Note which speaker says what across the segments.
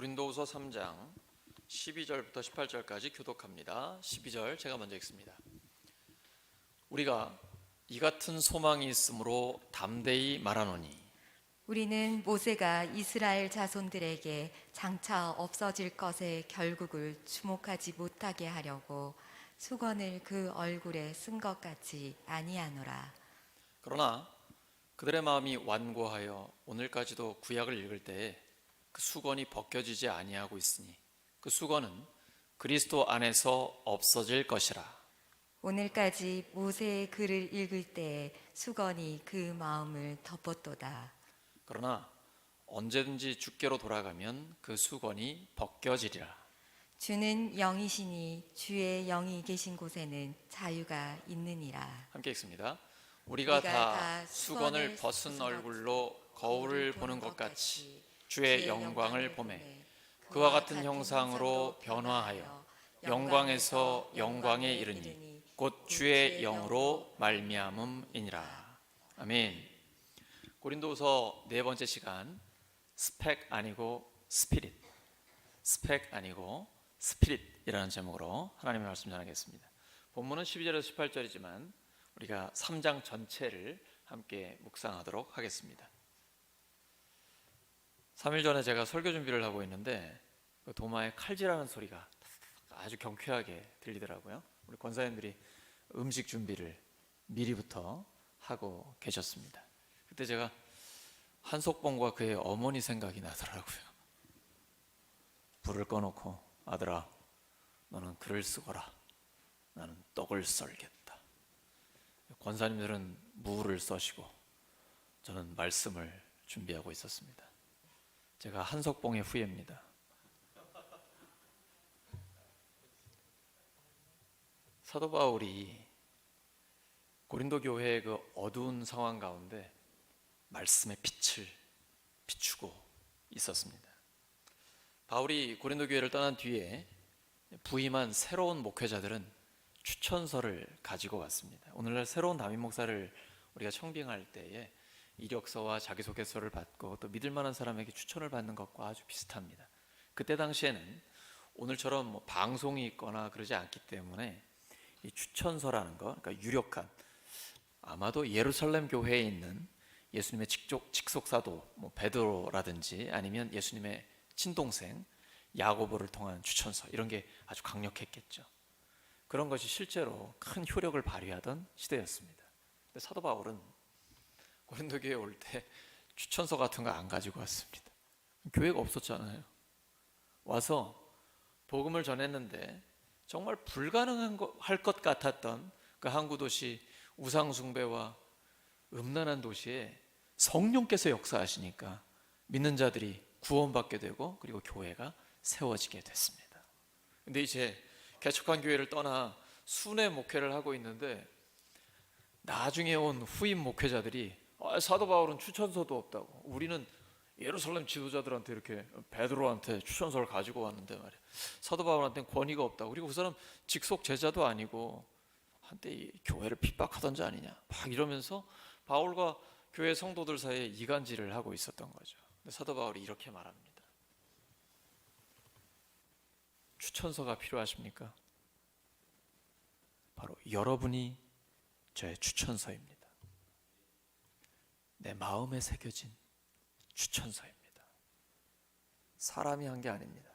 Speaker 1: 고린도후서 3장 12절부터 18절까지 교독합니다. 12절 제가 먼저 읽습니다. 우리가 이 같은 소망이 있으므로 담대히 말하노니
Speaker 2: 우리는 모세가 이스라엘 자손들에게 장차 없어질 것의 결국을 주목하지 못하게 하려고 수건을 그 얼굴에 쓴 것 같이 아니하노라.
Speaker 1: 그러나 그들의 마음이 완고하여 오늘까지도 구약을 읽을 때에 그 수건이 벗겨지지 아니하고 있으니 그 수건은 그리스도 안에서 없어질 것이라.
Speaker 2: 오늘까지 모세의 글을 읽을 때에 수건이 그 마음을 덮었도다.
Speaker 1: 그러나 언제든지 주께로 돌아가면 그 수건이 벗겨지리라.
Speaker 2: 주는 영이시니 주의 영이 계신 곳에는 자유가 있느니라.
Speaker 1: 함께 읽습니다. 우리가 다 수건을 벗은 얼굴로 거울을 보는 것 같이 주의 영광을 보매 그와 같은 형상으로 변화하여 영광에서 영광에 이르니 곧 주의 영으로 말미암음이니라. 아멘. 고린도후서 네 번째 시간, 스펙 아니고 스피릿, 스펙 아니고 스피릿이라는 제목으로 하나님의 말씀 전하겠습니다. 본문은 12절에서 18절이지만 우리가 3장 전체를 함께 묵상하도록 하겠습니다. 3일 전에 제가 설교 준비를 하고 있는데 도마에 칼질하는 소리가 아주 경쾌하게 들리더라고요. 우리 권사님들이 음식 준비를 미리부터 하고 계셨습니다. 그때 제가 한석봉과 그의 어머니 생각이 나더라고요. 불을 꺼놓고 아들아 너는 글을 쓰거라, 나는 떡을 썰겠다. 권사님들은 무를 써시고 저는 말씀을 준비하고 있었습니다. 제가 한석봉의 후예입니다. 사도 바울이 고린도 교회의 그 어두운 상황 가운데 말씀의 빛을 비추고 있었습니다. 바울이 고린도 교회를 떠난 뒤에 부임한 새로운 목회자들은 추천서를 가지고 왔습니다. 오늘날 새로운 담임 목사를 우리가 청빙할 때에 이력서와 자기소개서를 받고 또 믿을 만한 사람에게 추천을 받는 것과 아주 비슷합니다. 그때 당시에는 오늘처럼 방송이 있거나 그러지 않기 때문에 이 추천서라는 거, 그러니까 유력한, 아마도 예루살렘 교회에 있는 예수님의 직속사도 베드로라든지 아니면 예수님의 친동생 야고보를 통한 추천서, 이런 게 아주 강력했겠죠. 그런 것이 실제로 큰 효력을 발휘하던 시대였습니다. 근데 사도 바울은 고린도 교회에 올 때 추천서 같은 거 안 가지고 왔습니다. 교회가 없었잖아요. 와서 복음을 전했는데 정말 불가능할 것 같았던 그 항구 도시, 우상 숭배와 음란한 도시에 성령께서 역사하시니까 믿는 자들이 구원받게 되고 그리고 교회가 세워지게 됐습니다. 근데 이제 개척한 교회를 떠나 순회 목회를 하고 있는데 나중에 온 후임 목회자들이 사도 바울은 추천서도 없다고, 우리는 예루살렘 지도자들한테 이렇게 베드로한테 추천서를 가지고 왔는데 말이야, 사도 바울한테는 권위가 없다고, 그리고 그 사람 직속 제자도 아니고 한때 이 교회를 핍박하던 자 아니냐 막 이러면서 바울과 교회 성도들 사이에 이간질을 하고 있었던 거죠. 근데 사도 바울이 이렇게 말합니다. 추천서가 필요하십니까? 바로 여러분이 저의 추천서입니다. 내 마음에 새겨진 추천서입니다. 사람이 한 게 아닙니다.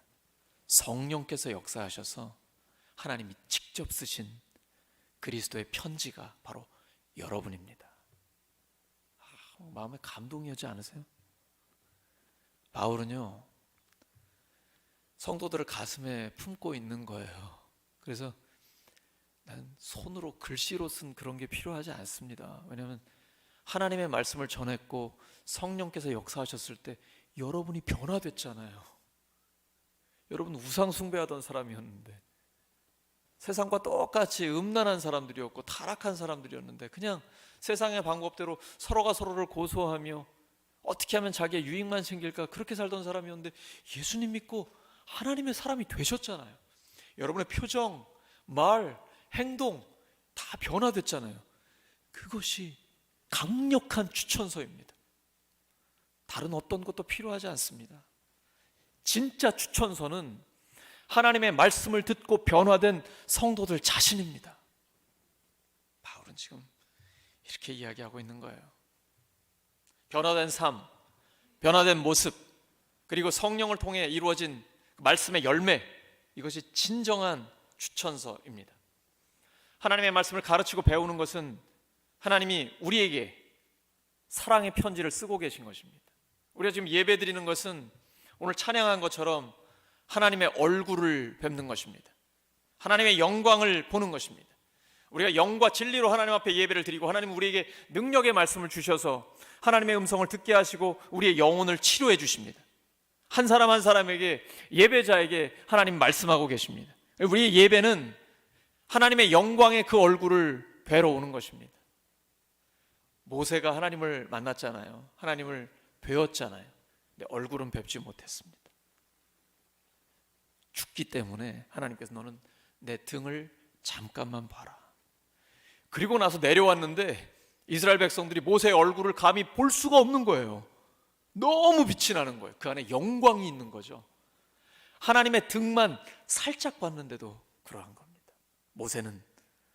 Speaker 1: 성령께서 역사하셔서 하나님이 직접 쓰신 그리스도의 편지가 바로 여러분입니다. 마음에 감동이 오지 않으세요? 바울은요, 성도들을 가슴에 품고 있는 거예요. 그래서 난 손으로 글씨로 쓴 그런 게 필요하지 않습니다. 왜냐하면 하나님의 말씀을 전했고 성령께서 역사하셨을 때 여러분이 변화됐잖아요. 여러분 우상 숭배하던 사람이었는데, 세상과 똑같이 음란한 사람들이었고 타락한 사람들이었는데 그냥 세상의 방법대로 서로가 서로를 고소하며 어떻게 하면 자기의 유익만 챙길까 그렇게 살던 사람이었는데 예수님 믿고 하나님의 사람이 되셨잖아요. 여러분의 표정, 말, 행동 다 변화됐잖아요. 그것이 강력한 추천서입니다. 다른 어떤 것도 필요하지 않습니다. 진짜 추천서는 하나님의 말씀을 듣고 변화된 성도들 자신입니다. 바울은 지금 이렇게 이야기하고 있는 거예요. 변화된 삶, 변화된 모습, 그리고 성령을 통해 이루어진 말씀의 열매, 이것이 진정한 추천서입니다. 하나님의 말씀을 가르치고 배우는 것은 하나님이 우리에게 사랑의 편지를 쓰고 계신 것입니다. 우리가 지금 예배 드리는 것은 오늘 찬양한 것처럼 하나님의 얼굴을 뵙는 것입니다. 하나님의 영광을 보는 것입니다. 우리가 영과 진리로 하나님 앞에 예배를 드리고 하나님은 우리에게 능력의 말씀을 주셔서 하나님의 음성을 듣게 하시고 우리의 영혼을 치료해 주십니다. 한 사람 한 사람에게, 예배자에게 하나님 말씀하고 계십니다. 우리의 예배는 하나님의 영광의 그 얼굴을 뵈러 오는 것입니다. 모세가 하나님을 만났잖아요. 하나님을 뵈었잖아요. 근데 얼굴은 뵙지 못했습니다. 죽기 때문에 하나님께서 너는 내 등을 잠깐만 봐라. 그리고 나서 내려왔는데 이스라엘 백성들이 모세의 얼굴을 감히 볼 수가 없는 거예요. 너무 빛이 나는 거예요. 그 안에 영광이 있는 거죠. 하나님의 등만 살짝 봤는데도 그러한 겁니다. 모세는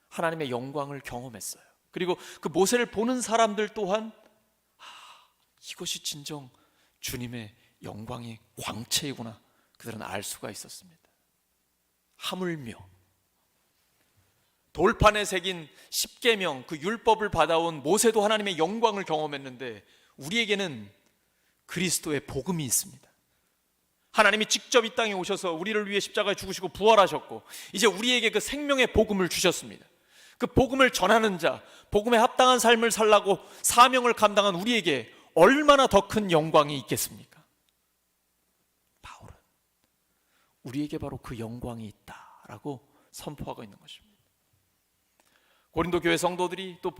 Speaker 1: 하나님의 영광을 경험했어요. 그리고 그 모세를 보는 사람들 또한 이것이 진정 주님의 영광의 광채이구나, 그들은 알 수가 있었습니다. 하물며 돌판에 새긴 십계명, 그 율법을 받아온 모세도 하나님의 영광을 경험했는데 우리에게는 그리스도의 복음이 있습니다. 하나님이 직접 이 땅에 오셔서 우리를 위해 십자가에 죽으시고 부활하셨고 이제 우리에게 그 생명의 복음을 주셨습니다. 그 복음을 전하는 자, 복음에 합당한 삶을 살라고 사명을 감당한 우리에게 얼마나 더 큰 영광이 있겠습니까? 바울은 우리에게 바로 그 영광이 있다라고 선포하고 있는 것입니다. 고린도 교회 성도들이 또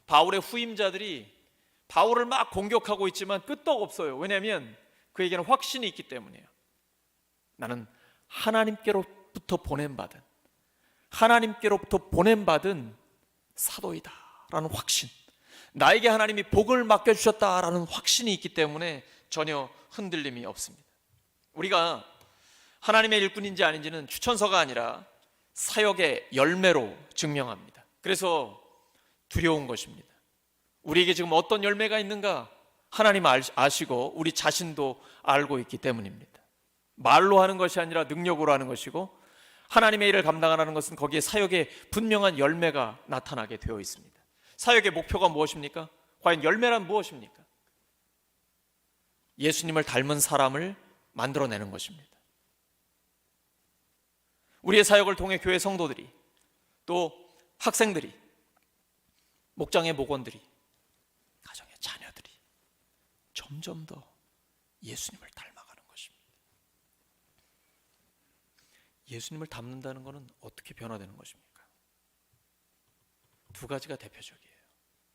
Speaker 1: 바울의 후임자들이 바울을 막 공격하고 있지만 끄떡 없어요. 왜냐하면 그에게는 확신이 있기 때문이에요. 나는 하나님께로부터 보냄받은 사도이다 라는 확신, 나에게 하나님이 복을 맡겨주셨다라는 확신이 있기 때문에 전혀 흔들림이 없습니다. 우리가 하나님의 일꾼인지 아닌지는 추천서가 아니라 사역의 열매로 증명합니다. 그래서 두려운 것입니다. 우리에게 지금 어떤 열매가 있는가 하나님 아시고 우리 자신도 알고 있기 때문입니다. 말로 하는 것이 아니라 능력으로 하는 것이고 하나님의 일을 감당하는 것은 거기에 사역의 분명한 열매가 나타나게 되어 있습니다. 사역의 목표가 무엇입니까? 과연 열매란 무엇입니까? 예수님을 닮은 사람을 만들어내는 것입니다. 우리의 사역을 통해 교회 성도들이, 또 학생들이, 목장의 목원들이, 가정의 자녀들이 점점 더 예수님을 닮아가는 것입니다. 예수님을 닮는다는 것은 어떻게 변화되는 것입니까? 두 가지가 대표적이에요.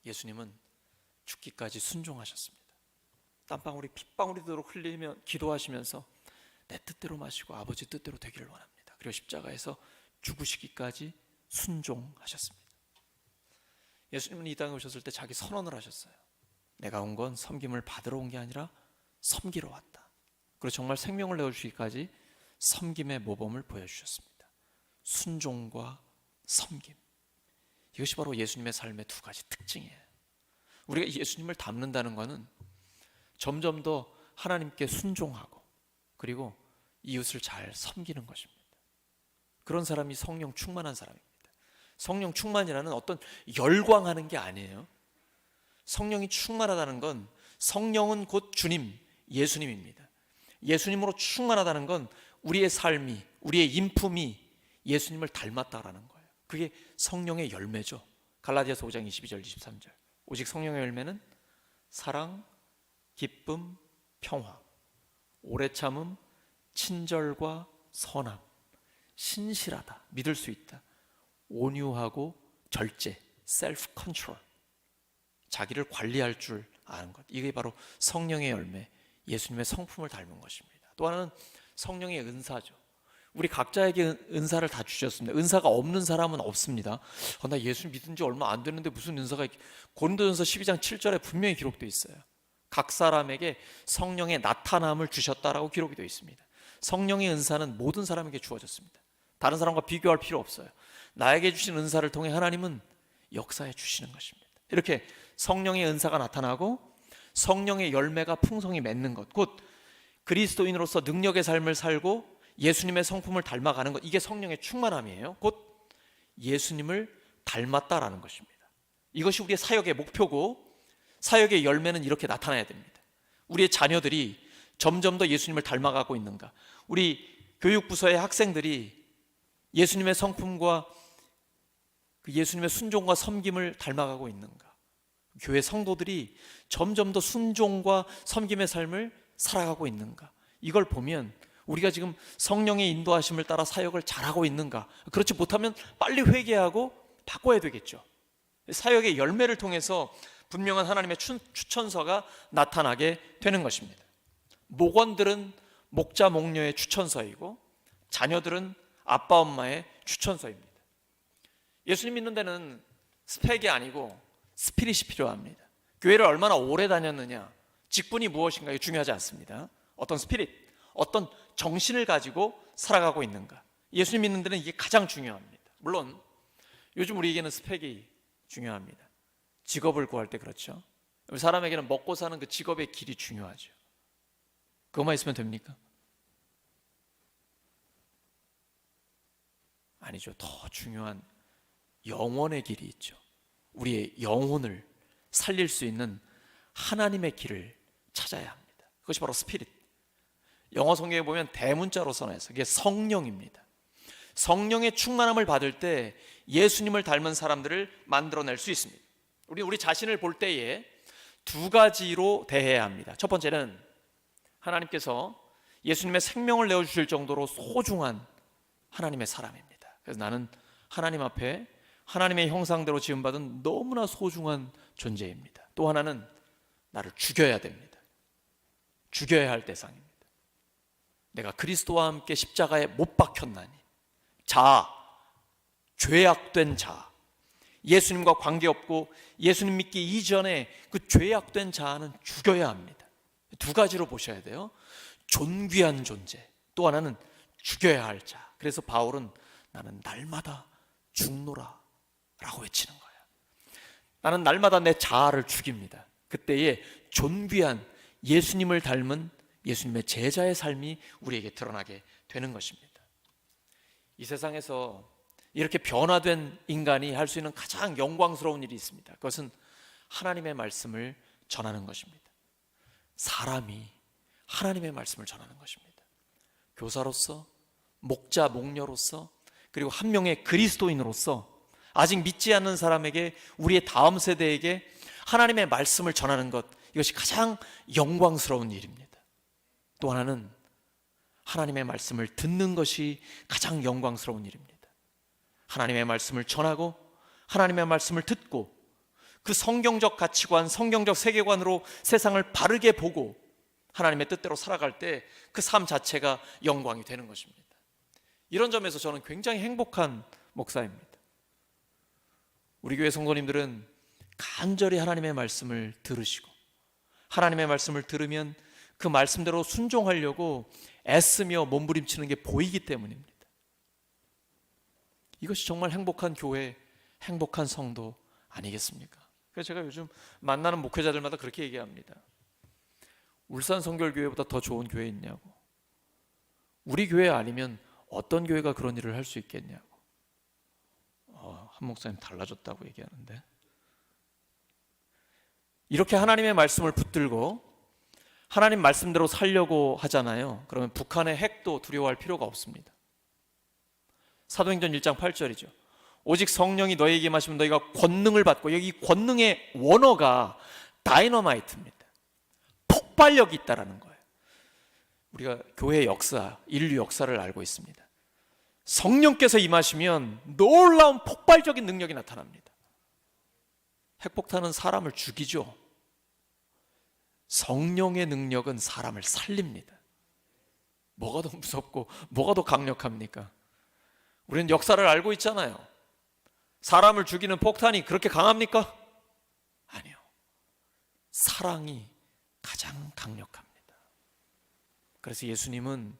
Speaker 1: 예수님은 죽기까지 순종하셨습니다. 땀방울이 핏방울이 되도록 흘리며 기도하시면서 내 뜻대로 마시고 아버지 뜻대로 되기를 원합니다. 그리고 십자가에서 죽으시기까지 순종하셨습니다. 예수님은 이 땅에 오셨을 때 자기 선언을 하셨어요. 내가 온 건 섬김을 받으러 온 게 아니라 섬기러 왔다. 그리고 정말 생명을 내어주시기까지 섬김의 모범을 보여주셨습니다. 순종과 섬김, 이것이 바로 예수님의 삶의 두 가지 특징이에요. 우리가 예수님을 닮는다는 것은 점점 더 하나님께 순종하고 그리고 이웃을 잘 섬기는 것입니다. 그런 사람이 성령 충만한 사람입니다. 성령 충만이라는 어떤 열광하는 게 아니에요. 성령이 충만하다는 건, 성령은 곧 주님, 예수님입니다. 예수님으로 충만하다는 건 우리의 삶이, 우리의 인품이 예수님을 닮았다라는 거예요. 그게 성령의 열매죠. 갈라디아서 5장 22절 23절. 오직 성령의 열매는 사랑, 기쁨, 평화, 오래 참음, 친절과 선함, 신실하다, 믿을 수 있다, 온유하고 절제, 셀프 컨트롤, 자기를 관리할 줄 아는 것. 이게 바로 성령의 열매, 예수님의 성품을 닮은 것입니다. 또 하나는 성령의 은사죠. 우리 각자에게 은사를 다 주셨습니다. 은사가 없는 사람은 없습니다. 나 예수 믿은 지 얼마 안 됐는데 무슨 은사가 있게. 고린도전서 12장 7절에 분명히 기록되어 있어요. 각 사람에게 성령의 나타남을 주셨다라고 기록이 되어 있습니다. 성령의 은사는 모든 사람에게 주어졌습니다. 다른 사람과 비교할 필요 없어요. 나에게 주신 은사를 통해 하나님은 역사해 주시는 것입니다. 이렇게 성령의 은사가 나타나고 성령의 열매가 풍성히 맺는 것, 곧 그리스도인으로서 능력의 삶을 살고 예수님의 성품을 닮아가는 것, 이게 성령의 충만함이에요. 곧 예수님을 닮았다라는 것입니다. 이것이 우리의 사역의 목표고, 사역의 열매는 이렇게 나타나야 됩니다. 우리의 자녀들이 점점 더 예수님을 닮아가고 있는가, 우리 교육부서의 학생들이 예수님의 성품과 그 예수님의 순종과 섬김을 닮아가고 있는가, 교회 성도들이 점점 더 순종과 섬김의 삶을 살아가고 있는가, 이걸 보면 우리가 지금 성령의 인도하심을 따라 사역을 잘하고 있는가, 그렇지 못하면 빨리 회개하고 바꿔야 되겠죠. 사역의 열매를 통해서 분명한 하나님의 추천서가 나타나게 되는 것입니다. 목원들은 목자 목녀의 추천서이고 자녀들은 아빠 엄마의 추천서입니다. 예수님 믿는 데는 스펙이 아니고 스피릿이 필요합니다. 교회를 얼마나 오래 다녔느냐, 직분이 무엇인가, 이게 중요하지 않습니다. 어떤 스피릿, 어떤 정신을 가지고 살아가고 있는가, 예수님 믿는 데는 이게 가장 중요합니다. 물론 요즘 우리에게는 스펙이 중요합니다. 직업을 구할 때 그렇죠. 사람에게는 먹고 사는 그 직업의 길이 중요하죠. 그것만 있으면 됩니까? 아니죠. 더 중요한 영혼의 길이 있죠. 우리의 영혼을 살릴 수 있는 하나님의 길을 찾아야 합니다. 그것이 바로 스피릿. 영어 성경에 보면 대문자로 써놔서 그게 성령입니다. 성령의 충만함을 받을 때 예수님을 닮은 사람들을 만들어낼 수 있습니다. 우리 자신을 볼 때에 두 가지로 대해야 합니다. 첫 번째는 하나님께서 예수님의 생명을 내어주실 정도로 소중한 하나님의 사람입니다. 그래서 나는 하나님 앞에 하나님의 형상대로 지음받은 너무나 소중한 존재입니다. 또 하나는 나를 죽여야 됩니다. 죽여야 할 대상입니다. 내가 그리스도와 함께 십자가에 못 박혔나니, 죄악된 자, 예수님과 관계없고 예수님 믿기 이전에 그 죄악된 자는 죽여야 합니다. 두 가지로 보셔야 돼요. 존귀한 존재, 또 하나는 죽여야 할 자. 그래서 바울은 나는 날마다 죽노라 라고 외치는 거예요. 나는 날마다 내 자아를 죽입니다. 그때에 존귀한 예수님을 닮은 예수님의 제자의 삶이 우리에게 드러나게 되는 것입니다. 이 세상에서 이렇게 변화된 인간이 할 수 있는 가장 영광스러운 일이 있습니다. 그것은 하나님의 말씀을 전하는 것입니다. 사람이 하나님의 말씀을 전하는 것입니다. 교사로서, 목자, 목녀로서, 그리고 한 명의 그리스도인으로서 아직 믿지 않는 사람에게, 우리의 다음 세대에게 하나님의 말씀을 전하는 것, 이것이 가장 영광스러운 일입니다. 또 하나는 하나님의 말씀을 듣는 것이 가장 영광스러운 일입니다. 하나님의 말씀을 전하고 하나님의 말씀을 듣고 그 성경적 가치관, 성경적 세계관으로 세상을 바르게 보고 하나님의 뜻대로 살아갈 때 그 삶 자체가 영광이 되는 것입니다. 이런 점에서 저는 굉장히 행복한 목사입니다. 우리 교회 성도님들은 간절히 하나님의 말씀을 들으시고 하나님의 말씀을 들으면 그 말씀대로 순종하려고 애쓰며 몸부림치는 게 보이기 때문입니다. 이것이 정말 행복한 교회, 행복한 성도 아니겠습니까? 그래서 제가 요즘 만나는 목회자들마다 그렇게 얘기합니다. 울산 성결교회보다 더 좋은 교회 있냐고. 우리 교회 아니면 어떤 교회가 그런 일을 할 수 있겠냐고. 한 목사님 달라졌다고 얘기하는데, 이렇게 하나님의 말씀을 붙들고 하나님 말씀대로 살려고 하잖아요. 그러면 북한의 핵도 두려워할 필요가 없습니다. 사도행전 1장 8절이죠. 오직 성령이 너희에게 임하시면 너희가 권능을 받고, 여기 권능의 원어가 다이너마이트입니다. 폭발력이 있다라는 거예요. 우리가 교회의 역사, 인류 역사를 알고 있습니다. 성령께서 임하시면 놀라운 폭발적인 능력이 나타납니다. 핵폭탄은 사람을 죽이죠. 성령의 능력은 사람을 살립니다. 뭐가 더 무섭고 뭐가 더 강력합니까? 우리는 역사를 알고 있잖아요. 사람을 죽이는 폭탄이 그렇게 강합니까? 아니요. 사랑이 가장 강력합니다. 그래서 예수님은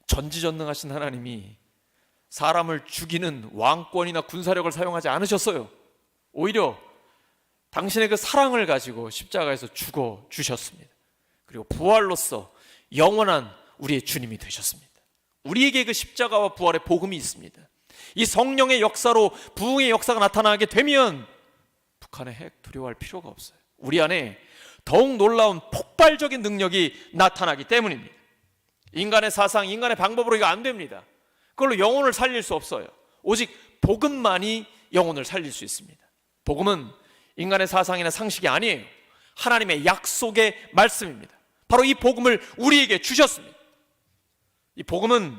Speaker 1: 전지전능하신 하나님이 사람을 죽이는 왕권이나 군사력을 사용하지 않으셨어요. 오히려 당신의 그 사랑을 가지고 십자가에서 죽어 주셨습니다. 그리고 부활로서 영원한 우리의 주님이 되셨습니다. 우리에게 그 십자가와 부활의 복음이 있습니다. 이 성령의 역사로 부흥의 역사가 나타나게 되면 북한의 핵 두려워할 필요가 없어요. 우리 안에 더욱 놀라운 폭발적인 능력이 나타나기 때문입니다. 인간의 사상, 인간의 방법으로 이거 안 됩니다. 그걸로 영혼을 살릴 수 없어요. 오직 복음만이 영혼을 살릴 수 있습니다. 복음은 인간의 사상이나 상식이 아니에요. 하나님의 약속의 말씀입니다. 바로 이 복음을 우리에게 주셨습니다. 이 복음은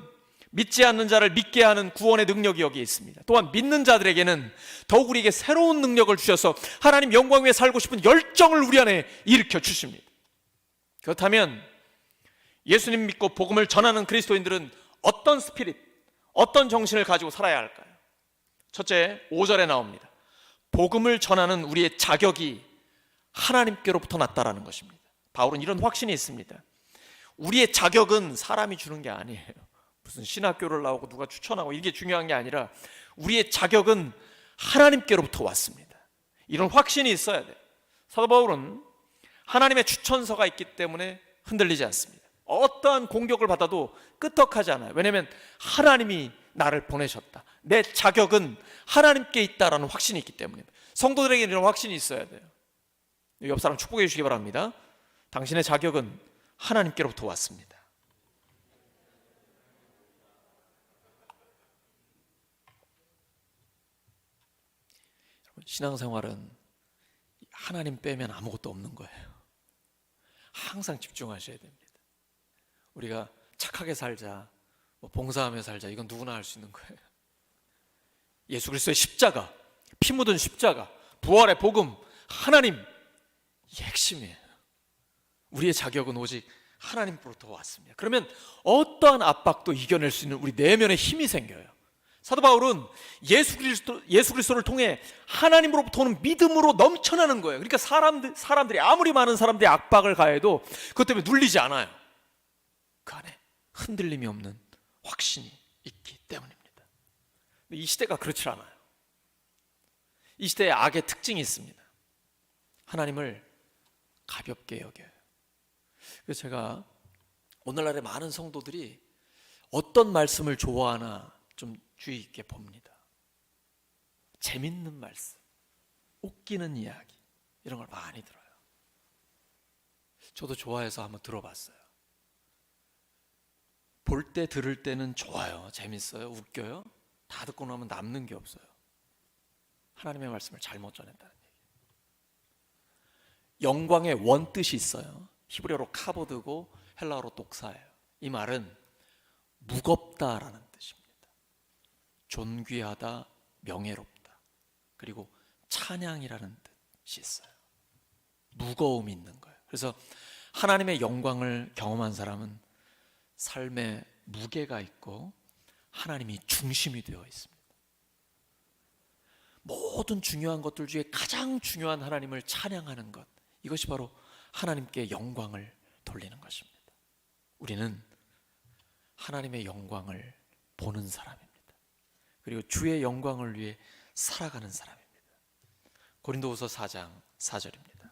Speaker 1: 믿지 않는 자를 믿게 하는 구원의 능력이 여기에 있습니다. 또한 믿는 자들에게는 더욱 우리에게 새로운 능력을 주셔서 하나님 영광 위에 살고 싶은 열정을 우리 안에 일으켜 주십니다. 그렇다면 예수님 믿고 복음을 전하는 그리스도인들은 어떤 스피릿, 어떤 정신을 가지고 살아야 할까요? 첫째, 5절에 나옵니다. 복음을 전하는 우리의 자격이 하나님께로부터 났다라는 것입니다. 바울은 이런 확신이 있습니다. 우리의 자격은 사람이 주는 게 아니에요. 무슨 신학교를 나오고 누가 추천하고 이게 중요한 게 아니라 우리의 자격은 하나님께로부터 왔습니다. 이런 확신이 있어야 돼요. 사도 바울은 하나님의 추천서가 있기 때문에 흔들리지 않습니다. 어떠한 공격을 받아도 끄떡하지 않아요. 왜냐하면 하나님이 나를 보내셨다. 내 자격은 하나님께 있다라는 확신이 있기 때문입니다. 성도들에게 이런 확신이 있어야 돼요. 옆 사람 축복해 주시기 바랍니다. 당신의 자격은 하나님께로부터 왔습니다. 신앙생활은 하나님 빼면 아무것도 없는 거예요. 항상 집중하셔야 됩니다. 우리가 착하게 살자, 봉사하며 살자, 이건 누구나 할 수 있는 거예요. 예수 그리스도의 십자가, 피 묻은 십자가, 부활의 복음, 하나님, 이게 핵심이에요. 우리의 자격은 오직 하나님으로부터 왔습니다. 그러면 어떠한 압박도 이겨낼 수 있는 우리 내면의 힘이 생겨요. 사도 바울은 예수 그리스도를 통해 하나님으로부터 오는 믿음으로 넘쳐나는 거예요. 그러니까 사람들이 아무리 많은 사람들이 압박을 가해도 그것 때문에 눌리지 않아요. 그 안에 흔들림이 없는 확신이 있기 때문입니다. 이 시대가 그렇지 않아요. 이 시대에 악의 특징이 있습니다. 하나님을 가볍게 여겨요. 그래서 제가 오늘날의 많은 성도들이 어떤 말씀을 좋아하나 좀 주의 있게 봅니다. 재밌는 말씀, 웃기는 이야기, 이런 걸 많이 들어요. 저도 좋아해서 한번 들어봤어요. 볼 때 들을 때는 좋아요. 재밌어요. 웃겨요. 다 듣고 나면 남는 게 없어요. 하나님의 말씀을 잘못 전했다는 얘기예요. 영광의 원뜻이 있어요. 히브리어로 카보드고 헬라어로 독사예요. 이 말은 무겁다라는 뜻입니다. 존귀하다, 명예롭다, 그리고 찬양이라는 뜻이 있어요. 무거움이 있는 거예요. 그래서 하나님의 영광을 경험한 사람은 삶에 무게가 있고 하나님이 중심이 되어 있습니다. 모든 중요한 것들 중에 가장 중요한 하나님을 찬양하는 것, 이것이 바로 하나님께 영광을 돌리는 것입니다. 우리는 하나님의 영광을 보는 사람입니다. 그리고 주의 영광을 위해 살아가는 사람입니다. 고린도후서 4장 4절입니다.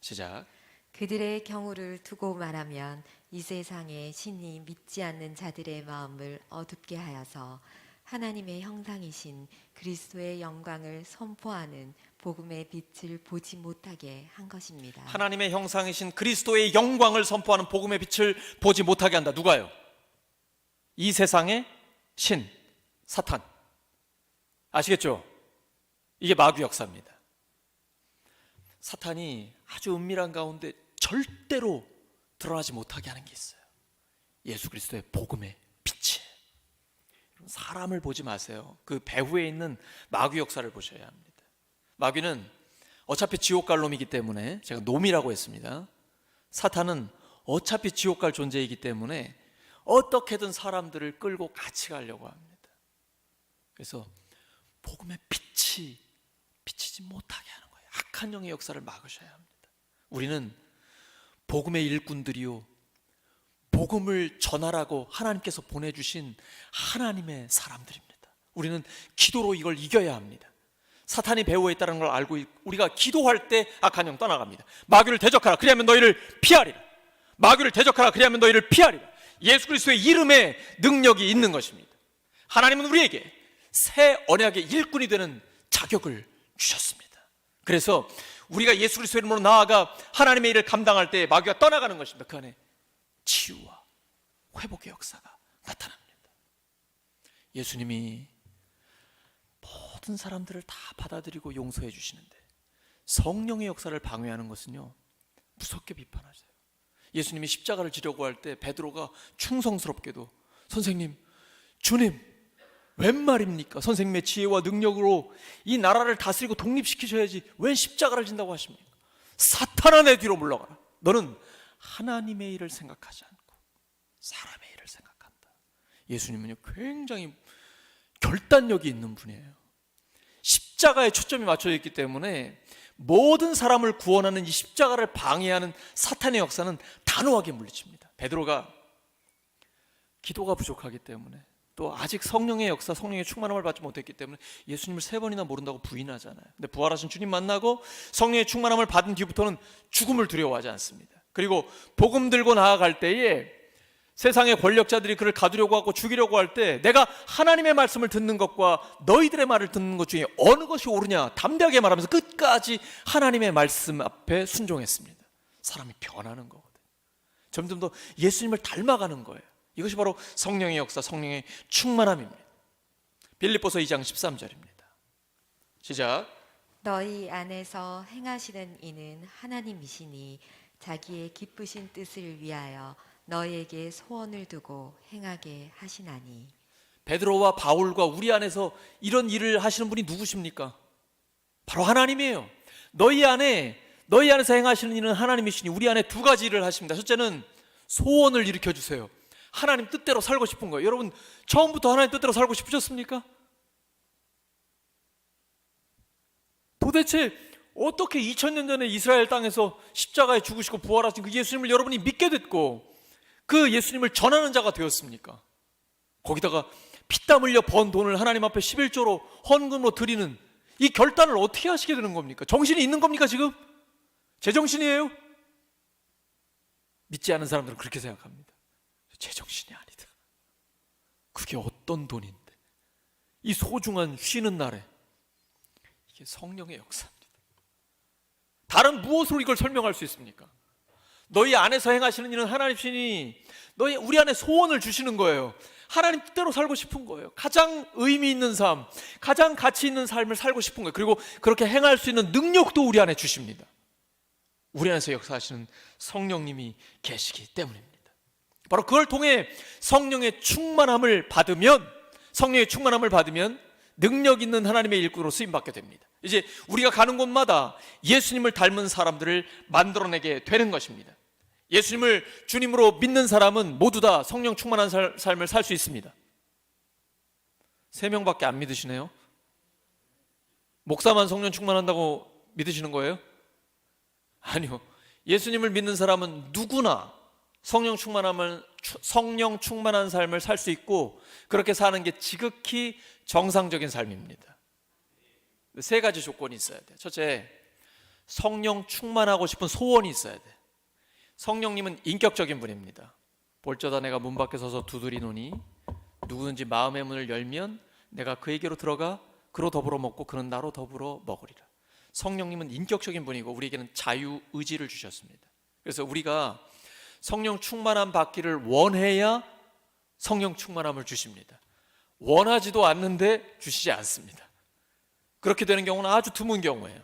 Speaker 1: 시작.
Speaker 2: 그들의 경우를 두고 말하면 이 세상에 신이 믿지 않는 자들의 마음을 어둡게 하여서 하나님의 형상이신 그리스도의 영광을 선포하는 복음의 빛을 보지 못하게 한 것입니다.
Speaker 1: 하나님의 형상이신 그리스도의 영광을 선포하는 복음의 빛을 보지 못하게 한다. 누가요? 이 세상의 신, 사탄. 아시겠죠? 이게 마귀 역사입니다. 사탄이 아주 은밀한 가운데 절대로 드러나지 못하게 하는 게 있어요. 예수 그리스도의 복음의 빛이에요. 사람을 보지 마세요. 그 배후에 있는 마귀 역사를 보셔야 합니다. 마귀는 어차피 지옥 갈 놈이기 때문에, 제가 놈이라고 했습니다. 사탄은 어차피 지옥 갈 존재이기 때문에 어떻게든 사람들을 끌고 같이 가려고 합니다. 그래서 복음의 빛이 비치지 못하게 하는 거예요. 악한 영의 역사를 막으셔야 합니다. 우리는 복음의 일꾼들이요, 복음을 전하라고 하나님께서 보내주신 하나님의 사람들입니다. 우리는 기도로 이걸 이겨야 합니다. 사탄이 배후에 있다는 걸 알고 우리가 기도할 때 악한 영 떠나갑니다. 마귀를 대적하라 그리하면 너희를 피하리라. 마귀를 대적하라 그리하면 너희를 피하리라. 예수 그리스도의 이름에 능력이 있는 것입니다. 하나님은 우리에게 새 언약의 일꾼이 되는 자격을 주셨습니다. 그래서 우리가 예수 그리스도의 이름으로 나아가 하나님의 일을 감당할 때 마귀가 떠나가는 것입니다. 그 안에 치유와 회복의 역사가 나타납니다. 예수님이 모든 사람들을 다 받아들이고 용서해 주시는데 성령의 역사를 방해하는 것은요, 무섭게 비판하세요. 예수님이 십자가를 지려고 할 때 베드로가 충성스럽게도 선생님, 주님, 웬 말입니까? 선생님의 지혜와 능력으로 이 나라를 다스리고 독립시키셔야지 웬 십자가를 진다고 하십니까? 사탄아, 내 뒤로 물러가라. 너는 하나님의 일을 생각하지 않고 사람의 일을 생각한다. 예수님은요, 굉장히 결단력이 있는 분이에요. 십자가에 초점이 맞춰져 있기 때문에 모든 사람을 구원하는 이 십자가를 방해하는 사탄의 역사는 단호하게 물리칩니다. 베드로가 기도가 부족하기 때문에 또 아직 성령의 역사, 성령의 충만함을 받지 못했기 때문에 예수님을 3번이나 모른다고 부인하잖아요. 근데 부활하신 주님 만나고 성령의 충만함을 받은 뒤부터는 죽음을 두려워하지 않습니다. 그리고 복음 들고 나아갈 때에 세상의 권력자들이 그를 가두려고 하고 죽이려고 할 때 내가 하나님의 말씀을 듣는 것과 너희들의 말을 듣는 것 중에 어느 것이 옳으냐 담대하게 말하면서 끝까지 하나님의 말씀 앞에 순종했습니다. 사람이 변하는 거거든요. 점점 더 예수님을 닮아가는 거예요. 이것이 바로 성령의 역사, 성령의 충만함입니다. 빌립보서 2장 13절입니다. 시작.
Speaker 2: 너희 안에서 행하시는 이는 하나님이시니 자기의 기쁘신 뜻을 위하여 너희에게 소원을 두고 행하게 하시나니.
Speaker 1: 베드로와 바울과 우리 안에서 이런 일을 하시는 분이 누구십니까? 바로 하나님이에요. 너희 안에서 행하시는 일은 하나님이시니 우리 안에 두 가지 일을 하십니다. 첫째는 소원을 일으켜 주세요. 하나님 뜻대로 살고 싶은 거예요. 여러분, 처음부터 하나님 뜻대로 살고 싶으셨습니까? 도대체 어떻게 2000년 전에 이스라엘 땅에서 십자가에 죽으시고 부활하신 그 예수님을 여러분이 믿게 됐고 그 예수님을 전하는 자가 되었습니까? 거기다가 피땀 흘려 번 돈을 하나님 앞에 11조로 헌금으로 드리는 이 결단을 어떻게 하시게 되는 겁니까? 정신이 있는 겁니까 지금? 제정신이에요? 믿지 않은 사람들은 그렇게 생각합니다. 제정신이 아니다. 그게 어떤 돈인데 이 소중한 쉬는 날에 이게 성령의 역사입니다. 다른 무엇으로 이걸 설명할 수 있습니까? 너희 안에서 행하시는 일은 하나님이시니 우리 안에 소원을 주시는 거예요. 하나님 뜻대로 살고 싶은 거예요. 가장 의미 있는 삶, 가장 가치 있는 삶을 살고 싶은 거예요. 그리고 그렇게 행할 수 있는 능력도 우리 안에 주십니다. 우리 안에서 역사하시는 성령님이 계시기 때문입니다. 바로 그걸 통해 성령의 충만함을 받으면 능력 있는 하나님의 일꾼으로 쓰임받게 됩니다. 이제 우리가 가는 곳마다 예수님을 닮은 사람들을 만들어내게 되는 것입니다. 예수님을 주님으로 믿는 사람은 모두 다 성령 충만한 삶을 살 수 있습니다. 3명밖에 안 믿으시네요. 목사만 성령 충만한다고 믿으시는 거예요? 아니요. 예수님을 믿는 사람은 누구나 성령 충만한 삶을 살 수 있고 그렇게 사는 게 지극히 정상적인 삶입니다. 3가지 조건이 있어야 돼요. 첫째, 성령 충만하고 싶은 소원이 있어야 돼요. 성령님은 인격적인 분입니다. 볼저다 내가 문 밖에 서서 두드리노니 누구든지 마음의 문을 열면 내가 그에게로 들어가 그로 더불어 먹고 그는 나로 더불어 먹으리라. 성령님은 인격적인 분이고 우리에게는 자유의지를 주셨습니다. 그래서 우리가 성령 충만함 받기를 원해야 성령 충만함을 주십니다. 원하지도 않는데 주시지 않습니다. 그렇게 되는 경우는 아주 드문 경우예요.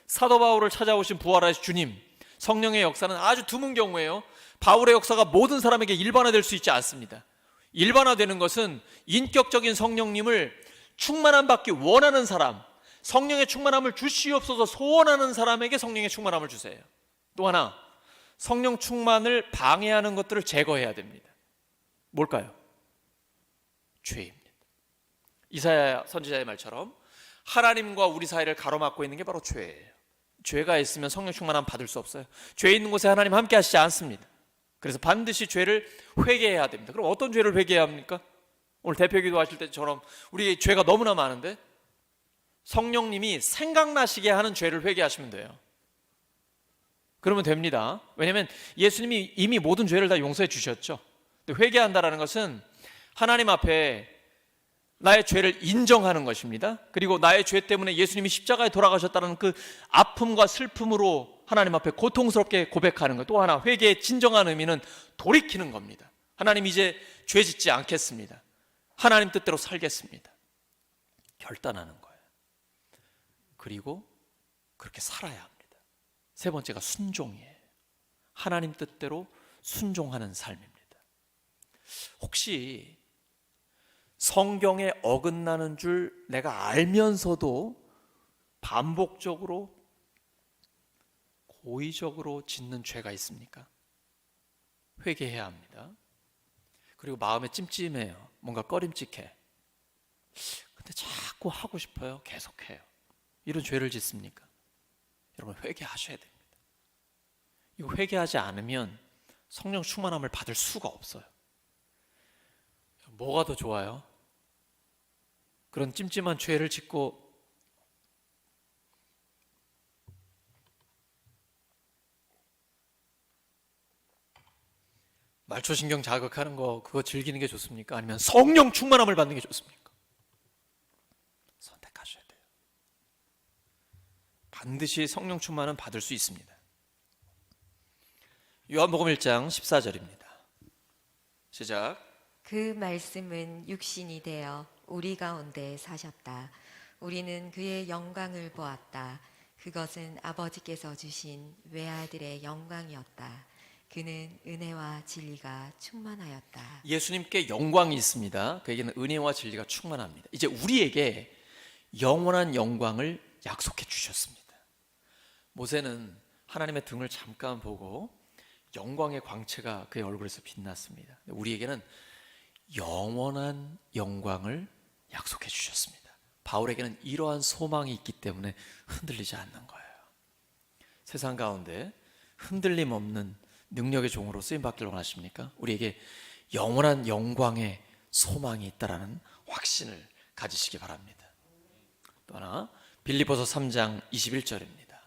Speaker 1: 사도 바울을 찾아오신 부활하신 주님, 성령의 역사는 아주 드문 경우예요. 바울의 역사가 모든 사람에게 일반화될 수 있지 않습니다. 일반화되는 것은 인격적인 성령님을 충만함 받기 원하는 사람, 성령의 충만함을 주시옵소서 소원하는 사람에게 성령의 충만함을 주세요. 또 하나, 성령 충만을 방해하는 것들을 제거해야 됩니다. 뭘까요? 죄입니다. 이사야 선지자의 말처럼 하나님과 우리 사이를 가로막고 있는 게 바로 죄예요. 죄가 있으면 성령 충만함 받을 수 없어요. 죄 있는 곳에 하나님 함께 하시지 않습니다. 그래서 반드시 죄를 회개해야 됩니다. 그럼 어떤 죄를 회개해야 합니까? 오늘 대표기도 하실 때처럼 우리 죄가 너무나 많은데 성령님이 생각나시게 하는 죄를 회개하시면 돼요. 그러면 됩니다. 왜냐하면 예수님이 이미 모든 죄를 다 용서해 주셨죠. 근데 회개한다라는 것은 하나님 앞에 나의 죄를 인정하는 것입니다. 그리고 나의 죄 때문에 예수님이 십자가에 돌아가셨다는 그 아픔과 슬픔으로 하나님 앞에 고통스럽게 고백하는 것. 또 하나 회개의 진정한 의미는 돌이키는 겁니다. 하나님 이제 죄 짓지 않겠습니다. 하나님 뜻대로 살겠습니다. 결단하는 거예요. 그리고 그렇게 살아야 합니다. 세 번째가 순종이에요. 하나님 뜻대로 순종하는 삶입니다. 혹시 성경에 어긋나는 줄 내가 알면서도 반복적으로 고의적으로 짓는 죄가 있습니까? 회개해야 합니다. 그리고 마음에 찜찜해요. 뭔가 꺼림칙해. 근데 자꾸 하고 싶어요. 계속해요. 이런 죄를 짓습니까? 여러분 회개하셔야 됩니다. 이거 회개하지 않으면 성령 충만함을 받을 수가 없어요. 뭐가 더 좋아요? 그런 찜찜한 죄를 짓고 말초신경 자극하는 거 그거 즐기는 게 좋습니까? 아니면 성령 충만함을 받는 게 좋습니까? 선택하셔야 돼요. 반드시 성령 충만은 받을 수 있습니다. 요한복음 1장 14절입니다. 시작.
Speaker 2: 그 말씀은 육신이 되어 우리 가운데 사셨다. 우리는 그의 영광을 보았다. 그것은 아버지께서 주신 외아들의 영광이었다. 그는 은혜와 진리가 충만하였다.
Speaker 1: 예수님께 영광이 있습니다. 그에게는 은혜와 진리가 충만합니다. 이제 우리에게 영원한 영광을 약속해 주셨습니다. 모세는 하나님의 등을 잠깐 보고 영광의 광채가 그의 얼굴에서 빛났습니다. 우리에게는 영원한 영광을 약속해 주셨습니다. 바울에게는 이러한 소망이 있기 때문에 흔들리지 않는 거예요. 세상 가운데 흔들림 없는 능력의 종으로 쓰임받기를 원하십니까? 우리에게 영원한 영광의 소망이 있다라는 확신을 가지시기 바랍니다. 또 하나 빌립보서 3장 21절입니다.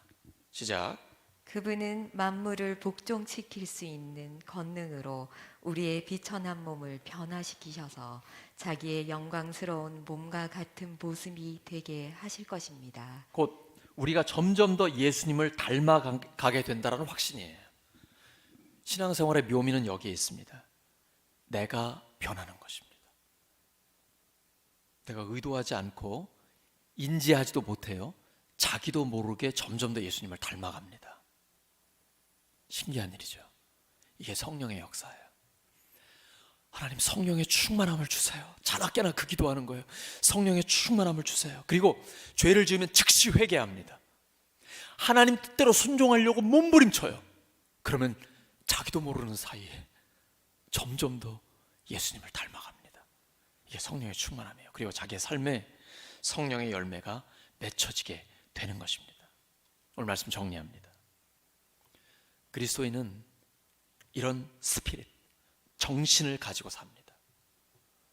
Speaker 1: 시작.
Speaker 2: 그분은 만물을 복종시킬 수 있는 권능으로 우리의 비천한 몸을 변화시키셔서 자기의 영광스러운 몸과 같은 모습이 되게 하실 것입니다.
Speaker 1: 곧 우리가 점점 더 예수님을 닮아가게 된다는 확신이에요. 신앙생활의 묘미는 여기에 있습니다. 내가 변하는 것입니다. 내가 의도하지 않고 인지하지도 못해요. 자기도 모르게 점점 더 예수님을 닮아갑니다. 신기한 일이죠. 이게 성령의 역사예요. 하나님 성령의 충만함을 주세요. 자나깨나 그 기도하는 거예요. 성령의 충만함을 주세요. 그리고 죄를 지으면 즉시 회개합니다. 하나님 뜻대로 순종하려고 몸부림쳐요. 그러면 자기도 모르는 사이에 점점 더 예수님을 닮아갑니다. 이게 성령의 충만함이에요. 그리고 자기의 삶에 성령의 열매가 맺혀지게 되는 것입니다. 오늘 말씀 정리합니다. 그리스도인은 이런 스피릿, 정신을 가지고 삽니다.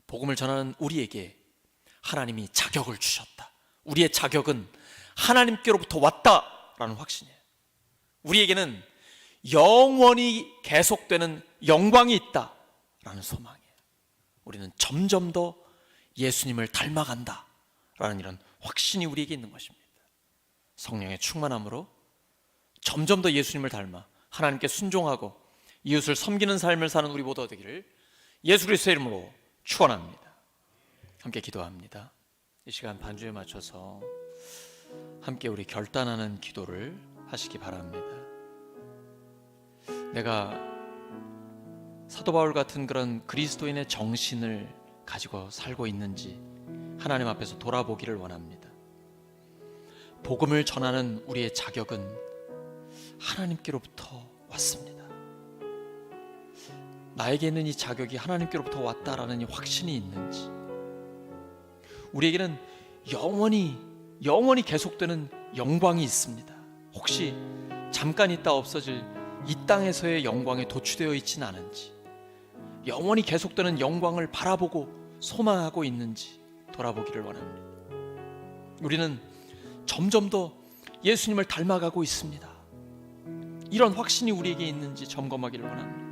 Speaker 1: 복음을 전하는 우리에게 하나님이 자격을 주셨다. 우리의 자격은 하나님께로부터 왔다라는 확신이에요. 우리에게는 영원히 계속되는 영광이 있다라는 소망이에요. 우리는 점점 더 예수님을 닮아간다라는 이런 확신이 우리에게 있는 것입니다. 성령의 충만함으로 점점 더 예수님을 닮아 하나님께 순종하고 이웃을 섬기는 삶을 사는 우리 모두 되기를 예수 그리스도의 이름으로 축원합니다. 함께 기도합니다. 이 시간 반주에 맞춰서 함께 우리 결단하는 기도를 하시기 바랍니다. 내가 사도 바울 같은 그런 그리스도인의 정신을 가지고 살고 있는지 하나님 앞에서 돌아보기를 원합니다. 복음을 전하는 우리의 자격은 하나님께로부터 왔습니다. 나에게 있는 이 자격이 하나님께로부터 왔다라는 이 확신이 있는지, 우리에게는 영원히 계속되는 영광이 있습니다. 혹시 잠깐 있다 없어질 이 땅에서의 영광에 도취되어 있지는 않은지, 영원히 계속되는 영광을 바라보고 소망하고 있는지 돌아보기를 원합니다. 우리는 점점 더 예수님을 닮아가고 있습니다. 이런 확신이 우리에게 있는지 점검하기를 원합니다.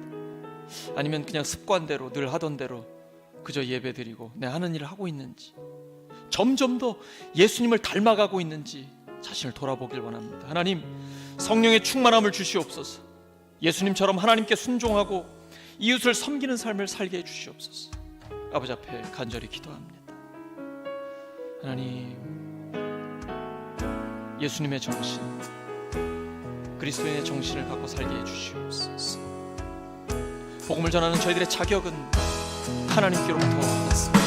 Speaker 1: 아니면 그냥 습관대로 늘 하던 대로 그저 예배드리고 내 하는 일을 하고 있는지, 점점 더 예수님을 닮아가고 있는지 자신을 돌아보길 원합니다. 하나님, 성령의 충만함을 주시옵소서. 예수님처럼 하나님께 순종하고 이웃을 섬기는 삶을 살게 해주시옵소서. 아버지 앞에 간절히 기도합니다. 하나님, 예수님의 정신, 그리스도인의 정신을 갖고 살게 해주시옵소서. 복음을 전하는 저희들의 자격은 하나님께로부터 받았습니다.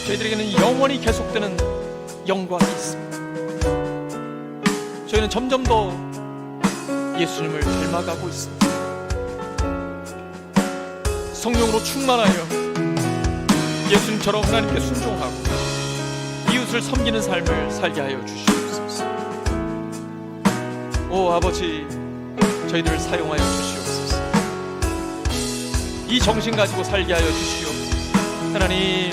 Speaker 1: 저희들에게는 영원히 계속되는 영광이 있습니다. 저희는 점점 더 예수님을 닮아가고 있습니다. 성령으로 충만하여 예수님처럼 하나님께 순종하고 이웃을 섬기는 삶을 살게 하여 주시옵소서. 오 아버지, 저희들을 사용하여 주시옵소서. 이 정신 가지고 살게 하여 주시옵소서. 하나님,